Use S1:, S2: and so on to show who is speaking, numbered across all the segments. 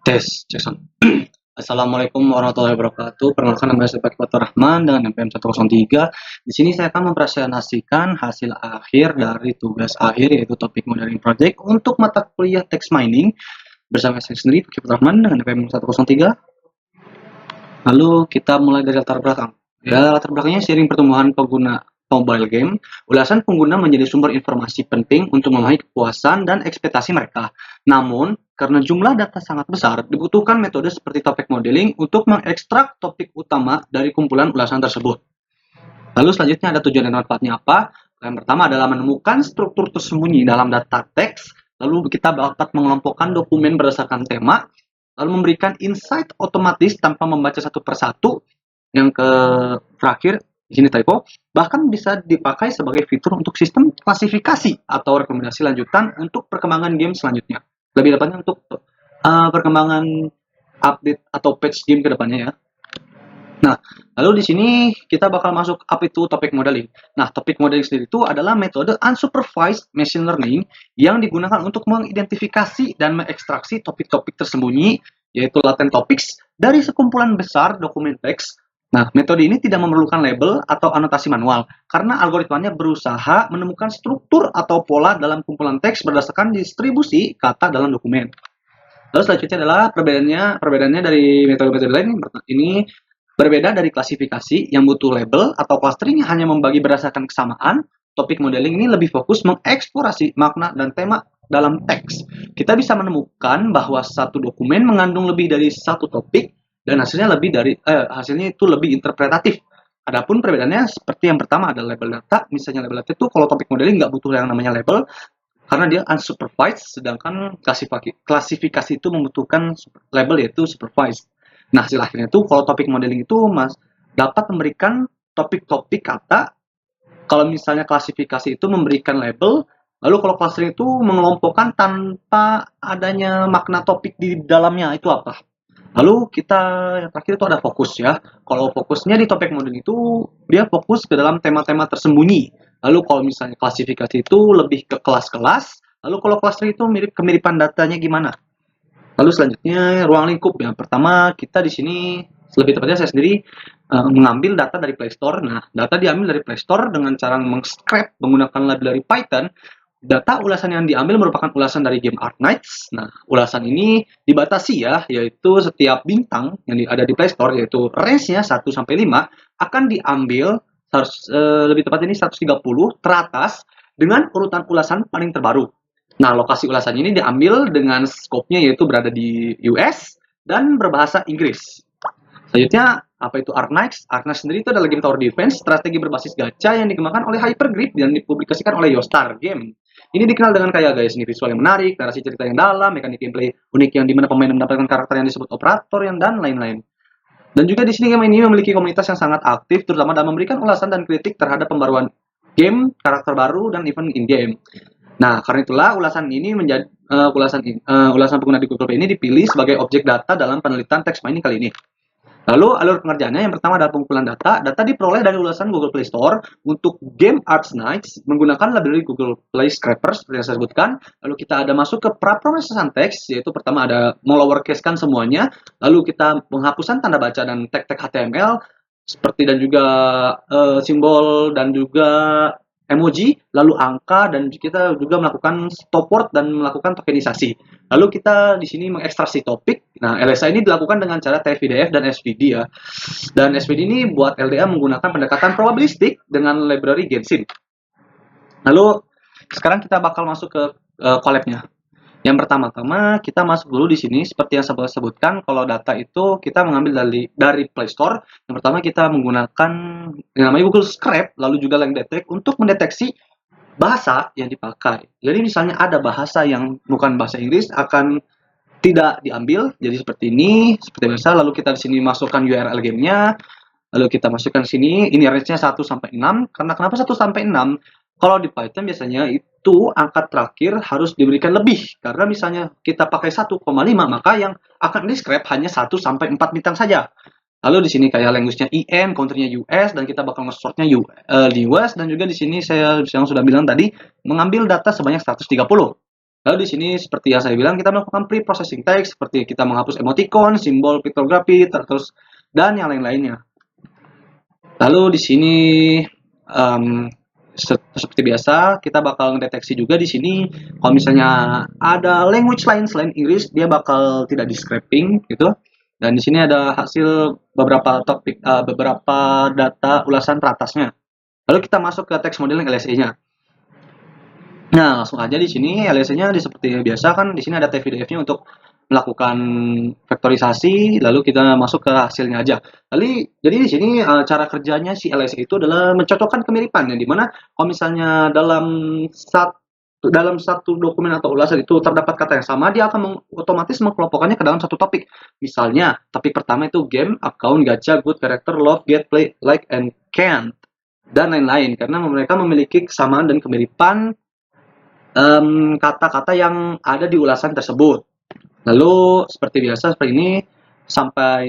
S1: Tes, Jackson. Assalamualaikum warahmatullahi wabarakatuh. Perkenalkan nama saya Fatur Rahman dengan NPM 103. Di sini saya akan mempresentasikan hasil akhir dari tugas akhir yaitu topik modeling project untuk mata kuliah text mining bersama saya sendiri Fatur Rahman dengan NPM 103. Lalu kita mulai dari latar belakang. Ya, latar belakangnya seiring pertumbuhan pengguna mobile game, ulasan pengguna menjadi sumber informasi penting untuk memahami kepuasan dan ekspektasi mereka. Namun, karena jumlah data sangat besar, dibutuhkan metode seperti topik modeling untuk mengekstrak topik utama dari kumpulan ulasan tersebut. Lalu selanjutnya ada tujuan dan manfaatnya apa? Yang pertama adalah menemukan struktur tersembunyi dalam data teks, lalu kita dapat mengelompokkan dokumen berdasarkan tema, lalu memberikan insight otomatis tanpa membaca satu persatu. Yang terakhir, di sini typo, bahkan bisa dipakai sebagai fitur untuk sistem klasifikasi atau rekomendasi lanjutan untuk perkembangan game selanjutnya. Lebih tepatnya untuk perkembangan update atau patch game ke depannya ya. Nah, lalu di sini kita bakal masuk up itu topik modeling. Nah, topik modeling sendiri itu adalah metode unsupervised machine learning yang digunakan untuk mengidentifikasi dan mengekstraksi topik-topik tersembunyi, yaitu latent topics, dari sekumpulan besar dokumen teks. Nah, metode ini tidak memerlukan label atau anotasi manual, karena algoritmanya berusaha menemukan struktur atau pola dalam kumpulan teks berdasarkan distribusi kata dalam dokumen. Lalu selanjutnya adalah perbedaannya dari metode-metode lain. Ini berbeda dari klasifikasi yang butuh label atau clustering hanya membagi berdasarkan kesamaan. Topik modeling ini lebih fokus mengeksplorasi makna dan tema dalam teks. Kita bisa menemukan bahwa satu dokumen mengandung lebih dari satu topik dan hasilnya itu lebih interpretatif. Adapun perbedaannya seperti yang pertama ada label data. Misalnya label data itu kalau topik modeling nggak butuh yang namanya label karena dia unsupervised, sedangkan klasifikasi itu membutuhkan label yaitu supervised. Nah, hasil akhirnya itu kalau topik modeling itu dapat memberikan topik-topik kata. Kalau misalnya klasifikasi itu memberikan label, lalu kalau clustering itu mengelompokkan tanpa adanya makna topik di dalamnya, itu apa? Lalu kita yang terakhir itu ada fokus ya. Kalau fokusnya di topik modeling itu dia fokus ke dalam tema-tema tersembunyi. Lalu kalau misalnya klasifikasi itu lebih ke kelas-kelas. Lalu kalau clustering itu mirip kemiripan datanya gimana? Lalu selanjutnya ruang lingkup. Yang pertama kita di sini lebih tepatnya saya sendiri mengambil data dari Play Store. Nah, data diambil dari Play Store dengan cara meng-scrape menggunakan library Python. Data ulasan yang diambil merupakan ulasan dari game Arknights. Nah, ulasan ini dibatasi ya, yaitu setiap bintang yang ada di Play Store, yaitu range-nya 1 sampai 5 akan diambil lebih tepat ini 130 teratas dengan urutan ulasan paling terbaru. Nah, lokasi ulasan ini diambil dengan scope-nya yaitu berada di US dan berbahasa Inggris. Selanjutnya, apa itu Arknights? Arknights sendiri itu adalah game tower defense, strategi berbasis gacha yang dikembangkan oleh Hypergrip dan dipublikasikan oleh Yostar Game. Ini dikenal dengan kaya gaya seni visual yang menarik, narasi cerita yang dalam, mekanik gameplay unik yang dimana pemain mendapatkan karakter yang disebut operator yang dan lain-lain. Dan juga di sini game ini memiliki komunitas yang sangat aktif, terutama dalam memberikan ulasan dan kritik terhadap pembaruan game, karakter baru, dan event in-game. Nah, karena itulah ulasan ini menjadi ulasan pengguna di Google Play ini dipilih sebagai objek data dalam penelitian text mining kali ini. Lalu alur pengerjaannya yang pertama adalah pengumpulan data. Data diperoleh dari ulasan Google Play Store untuk game Arknights menggunakan library Google Play Scrapers seperti yang saya sebutkan. Lalu kita ada masuk ke pra-processing teks, yaitu pertama ada melowercase-kan semuanya. Lalu kita penghapusan tanda baca dan tag-tag HTML seperti dan juga simbol dan juga emoji, lalu angka, dan kita juga melakukan stop word dan melakukan tokenisasi. Lalu kita di sini mengekstraksi topik. Nah, LSA ini dilakukan dengan cara TF-IDF dan SVD ya. Dan SVD ini buat LDA menggunakan pendekatan probabilistik dengan library Genshin. Lalu sekarang kita bakal masuk ke collab-nya. Yang pertama-tama kita masuk dulu di sini seperti yang saya sebutkan, kalau data itu kita mengambil dari Play Store. Yang pertama kita menggunakan yang namanya Google Scrap, lalu juga LangDetect untuk mendeteksi bahasa yang dipakai. Jadi misalnya ada bahasa yang bukan bahasa Inggris akan tidak diambil. Jadi seperti ini, seperti biasa. Lalu kita di sini masukkan URL gamenya. Lalu kita masukkan sini, ini range-nya 1 sampai 6. Karena kenapa 1 sampai 6? Kalau di Python biasanya itu angka terakhir harus diberikan lebih. Karena misalnya kita pakai 1,5, maka yang akan di-scrap hanya 1 sampai 4 bintang saja. Lalu di sini kayak language-nya IM, country-nya US, dan kita bakal nge-sort-nya di US, dan juga di sini saya yang sudah bilang tadi, mengambil data sebanyak 130. Lalu di sini seperti yang saya bilang kita melakukan pre-processing text seperti kita menghapus emoticon, simbol, piktografi, terus dan yang lain-lainnya. Lalu di sini um, seperti biasa kita bakal mendeteksi juga di sini kalau misalnya ada language lain selain Inggris dia bakal tidak di scraping gitu. Dan di sini ada hasil beberapa topik beberapa data ulasan teratasnya. Lalu kita masuk ke teks modeling LSA-nya. Nah, langsung aja di sini LSA-nya seperti biasa kan di sini ada TF-nya untuk melakukan vektorisasi, lalu kita masuk ke hasilnya aja. Jadi di sini cara kerjanya si LSA itu adalah mencocokkan kemiripan yang dimana kalau misalnya dalam satu dokumen atau ulasan itu terdapat kata yang sama, dia akan otomatis mengkelompokkannya ke dalam satu topik. Misalnya, topik pertama itu game, account, gacha, good, character, love, get, play, like, and can't dan lain-lain karena mereka memiliki kesamaan dan kemiripan kata-kata yang ada di ulasan tersebut. Lalu seperti biasa seperti ini sampai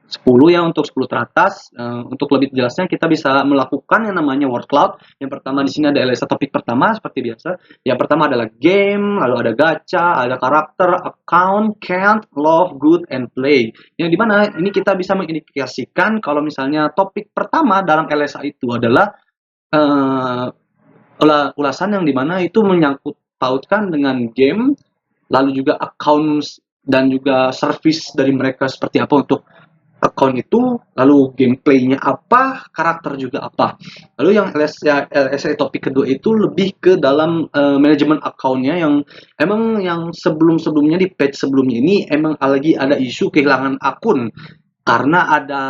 S1: 10 ya untuk 10 teratas. Untuk lebih jelasnya kita bisa melakukan yang namanya word cloud. Yang pertama di sini ada LSA topik pertama seperti biasa. Yang pertama adalah game, lalu ada gacha, ada karakter, account, can't, love, good, and play. Yang dimana ini kita bisa mengindikasikan kalau misalnya topik pertama dalam LSA itu adalah ulasan yang dimana itu menyangkut pautkan dengan game, lalu juga accounts dan juga service dari mereka seperti apa untuk account itu, lalu gameplaynya apa, karakter juga apa. Lalu yang LSA topik kedua itu lebih ke dalam manajemen accountnya yang emang yang sebelumnya di page sebelumnya ini emang lagi ada isu kehilangan akun karena ada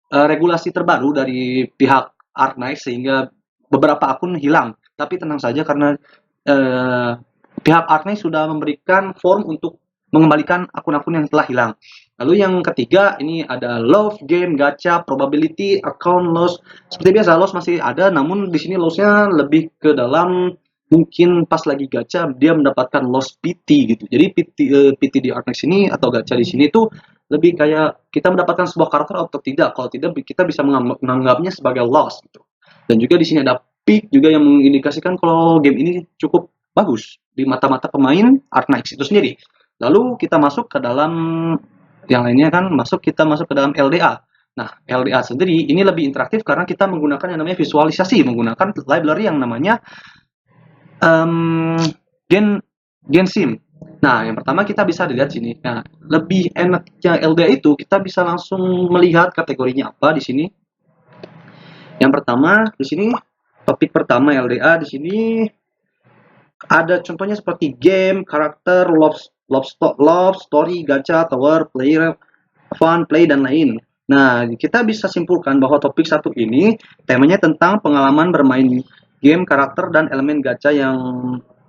S1: regulasi terbaru dari pihak Arknight sehingga beberapa akun hilang. Tapi tenang saja karena pihak Arknight sudah memberikan form untuk mengembalikan akun-akun yang telah hilang. Lalu yang ketiga ini ada love, game, gacha, probability, account, loss. Seperti biasa loss masih ada, namun di sini lossnya lebih ke dalam mungkin pas lagi gacha dia mendapatkan loss PT gitu. Jadi PT di Arknight sini atau gacha di sini tuh lebih kayak kita mendapatkan sebuah karakter atau tidak. Kalau tidak kita bisa menganggapnya sebagai loss gitu. Dan juga di sini ada peak juga yang mengindikasikan kalau game ini cukup bagus di mata-mata pemain Arknight itu sendiri. Lalu kita masuk ke dalam yang lainnya kan kita masuk ke dalam LDA. Nah, LDA sendiri ini lebih interaktif karena kita menggunakan yang namanya visualisasi, menggunakan library yang namanya GenSim. Nah, yang pertama kita bisa dilihat sini. Nah, lebih enaknya LDA itu kita bisa langsung melihat kategorinya apa di sini. Yang pertama di sini topik pertama LDA di sini ada contohnya seperti game, karakter, love story, gacha, tower, player, fun, play, dan lain. Nah, kita bisa simpulkan bahwa topik satu ini temanya tentang pengalaman bermain game, karakter, dan elemen gacha yang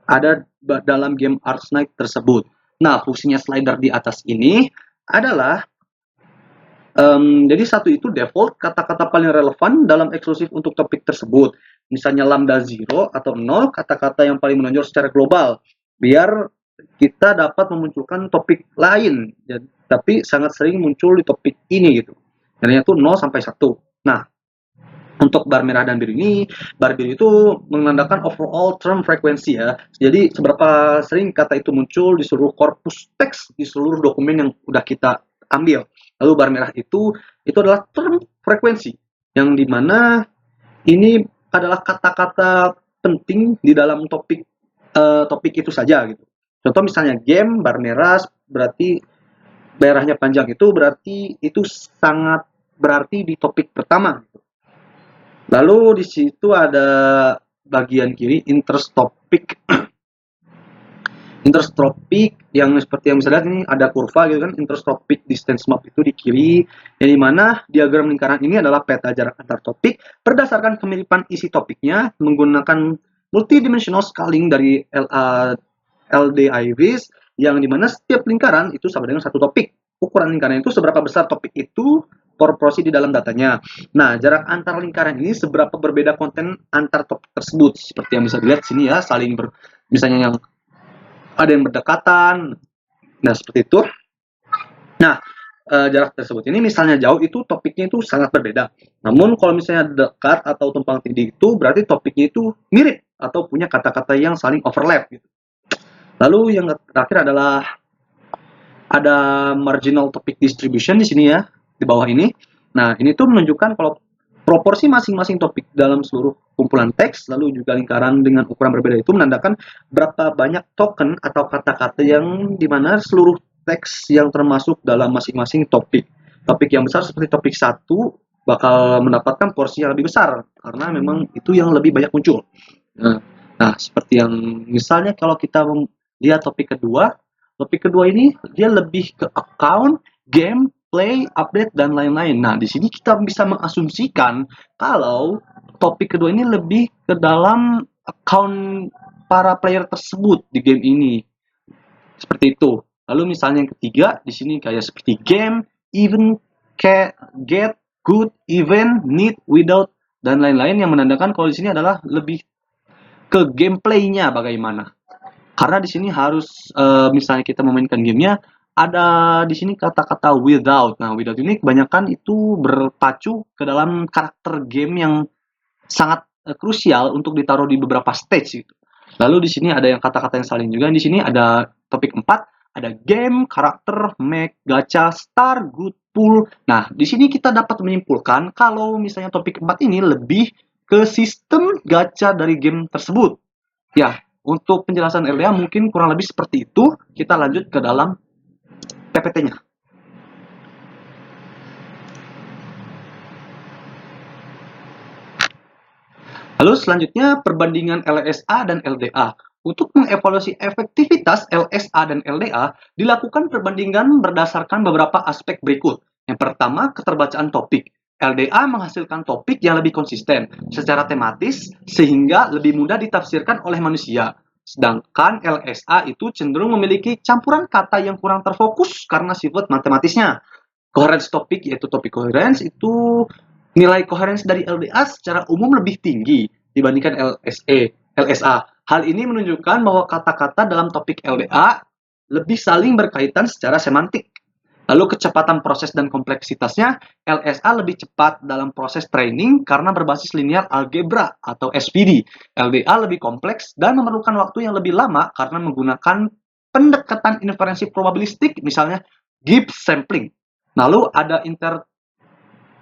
S1: ada dalam game Arknight tersebut. Nah, fungsinya slider di atas ini adalah jadi satu itu default kata-kata paling relevan dalam eksklusif untuk topik tersebut. Misalnya lambda 0 atau 0, kata-kata yang paling menonjol secara global. Biar kita dapat memunculkan topik lain, tapi sangat sering muncul di topik ini gitu. Dan itu 0 sampai 1. Nah, untuk bar merah dan biru ini, bar biru itu menandakan overall term frekuensi ya. Jadi seberapa sering kata itu muncul di seluruh korpus teks di seluruh dokumen yang udah kita ambil. Lalu bar merah itu adalah term frekuensi yang dimana ini adalah kata-kata penting di dalam topik itu saja gitu. Contoh misalnya game bar merah berarti merahnya panjang itu berarti itu sangat berarti di topik pertama. Lalu di situ ada bagian kiri interest topic yang seperti yang bisa lihat ini ada kurva gitu kan, interest topic distance map itu di kiri, yang dimana diagram lingkaran ini adalah peta jarak antar topik berdasarkan kemiripan isi topiknya menggunakan multidimensional scaling dari LDIVs, yang dimana setiap lingkaran itu sama dengan satu topik. Ukuran lingkaran itu seberapa besar topik itu proporsi di dalam datanya. Nah, jarak antar lingkaran ini seberapa berbeda konten antar topik tersebut. Seperti yang bisa dilihat sini ya, misalnya yang ada yang berdekatan. Nah, seperti itu. Nah, jarak tersebut ini misalnya jauh itu topiknya itu sangat berbeda. Namun kalau misalnya dekat atau tumpang tindih itu berarti topiknya itu mirip atau punya kata-kata yang saling overlap gitu. Lalu yang terakhir adalah ada marginal topic distribution di sini ya, di bawah ini. Nah, ini tuh menunjukkan kalau proporsi masing-masing topik dalam seluruh kumpulan teks, lalu juga lingkaran dengan ukuran berbeda itu menandakan berapa banyak token atau kata-kata yang dimana seluruh teks yang termasuk dalam masing-masing topik. Topik yang besar seperti topik 1 bakal mendapatkan porsi yang lebih besar karena memang itu yang lebih banyak muncul. Nah, seperti yang misalnya kalau kita lihat topik kedua ini dia lebih ke account, game, play, update, dan lain-lain. Nah, di sini kita bisa mengasumsikan kalau topik kedua ini lebih ke dalam account para player tersebut di game ini. Seperti itu. Lalu misalnya yang ketiga, di sini kayak seperti game, even, get, good, event, need, without, dan lain-lain yang menandakan kalau di sini adalah lebih ke gameplaynya bagaimana. Karena di sini harus misalnya kita memainkan gamenya ada di sini kata-kata without. Nah, without ini kebanyakan itu berpacu ke dalam karakter game yang sangat krusial untuk ditaruh di beberapa stage gitu. Lalu di sini ada yang kata-kata yang saling juga. Di sini ada topik 4, ada game, karakter, make, gacha, star, good, pool. Nah, di sini kita dapat menyimpulkan kalau misalnya topik 4 ini lebih ke sistem gacha dari game tersebut. Ya, untuk penjelasan LDA mungkin kurang lebih seperti itu. Kita lanjut ke dalam PPT-nya. Lalu selanjutnya perbandingan LSA dan LDA. Untuk mengevaluasi efektivitas LSA dan LDA, dilakukan perbandingan berdasarkan beberapa aspek berikut. Yang pertama, keterbacaan topik. LDA menghasilkan topik yang lebih konsisten secara tematis sehingga lebih mudah ditafsirkan oleh manusia. Sedangkan LSA itu cenderung memiliki campuran kata yang kurang terfokus karena sifat matematisnya. Coherence topik yaitu topik coherence itu nilai coherence dari LDA secara umum lebih tinggi dibandingkan LSA. Hal ini menunjukkan bahwa kata-kata dalam topik LDA lebih saling berkaitan secara semantik. Lalu kecepatan proses dan kompleksitasnya, LSA lebih cepat dalam proses training karena berbasis linear algebra atau SPD. LDA lebih kompleks dan memerlukan waktu yang lebih lama karena menggunakan pendekatan inferensi probabilistik, misalnya Gibbs sampling. Lalu ada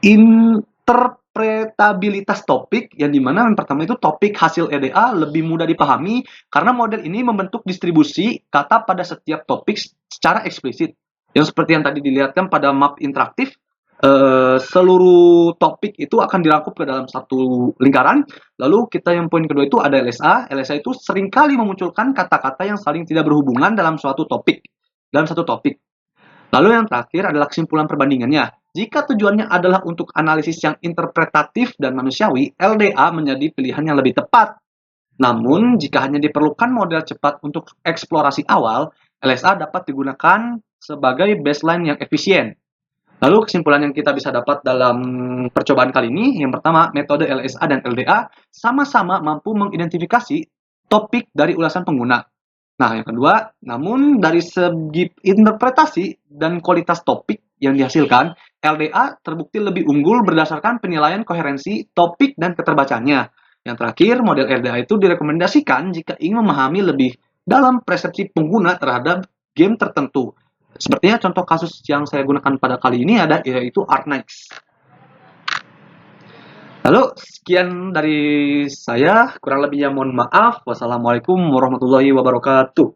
S1: interpretabilitas topik yang dimana yang pertama itu topik hasil EDA lebih mudah dipahami karena model ini membentuk distribusi kata pada setiap topik secara eksplisit. Yang seperti yang tadi dilihatkan pada map interaktif, seluruh topik itu akan dirangkup ke dalam satu lingkaran. Lalu kita yang poin kedua itu ada LSA. LSA itu seringkali memunculkan kata-kata yang saling tidak berhubungan dalam suatu topik. Lalu yang terakhir adalah kesimpulan perbandingannya. Jika tujuannya adalah untuk analisis yang interpretatif dan manusiawi, LDA menjadi pilihan yang lebih tepat. Namun, jika hanya diperlukan model cepat untuk eksplorasi awal, LSA dapat digunakan sebagai baseline yang efisien. Lalu kesimpulan yang kita bisa dapat dalam percobaan kali ini, yang pertama, metode LSA dan LDA sama-sama mampu mengidentifikasi topik dari ulasan pengguna. Nah, yang kedua, namun dari segi interpretasi dan kualitas topik yang dihasilkan, LDA terbukti lebih unggul berdasarkan penilaian koherensi topik dan keterbacaannya. Yang terakhir, model LDA itu direkomendasikan jika ingin memahami lebih dalam persepsi pengguna terhadap game tertentu. Sepertinya contoh kasus yang saya gunakan pada kali ini ada yaitu Arknights. Lalu sekian dari saya, kurang lebihnya mohon maaf. Wassalamualaikum warahmatullahi wabarakatuh.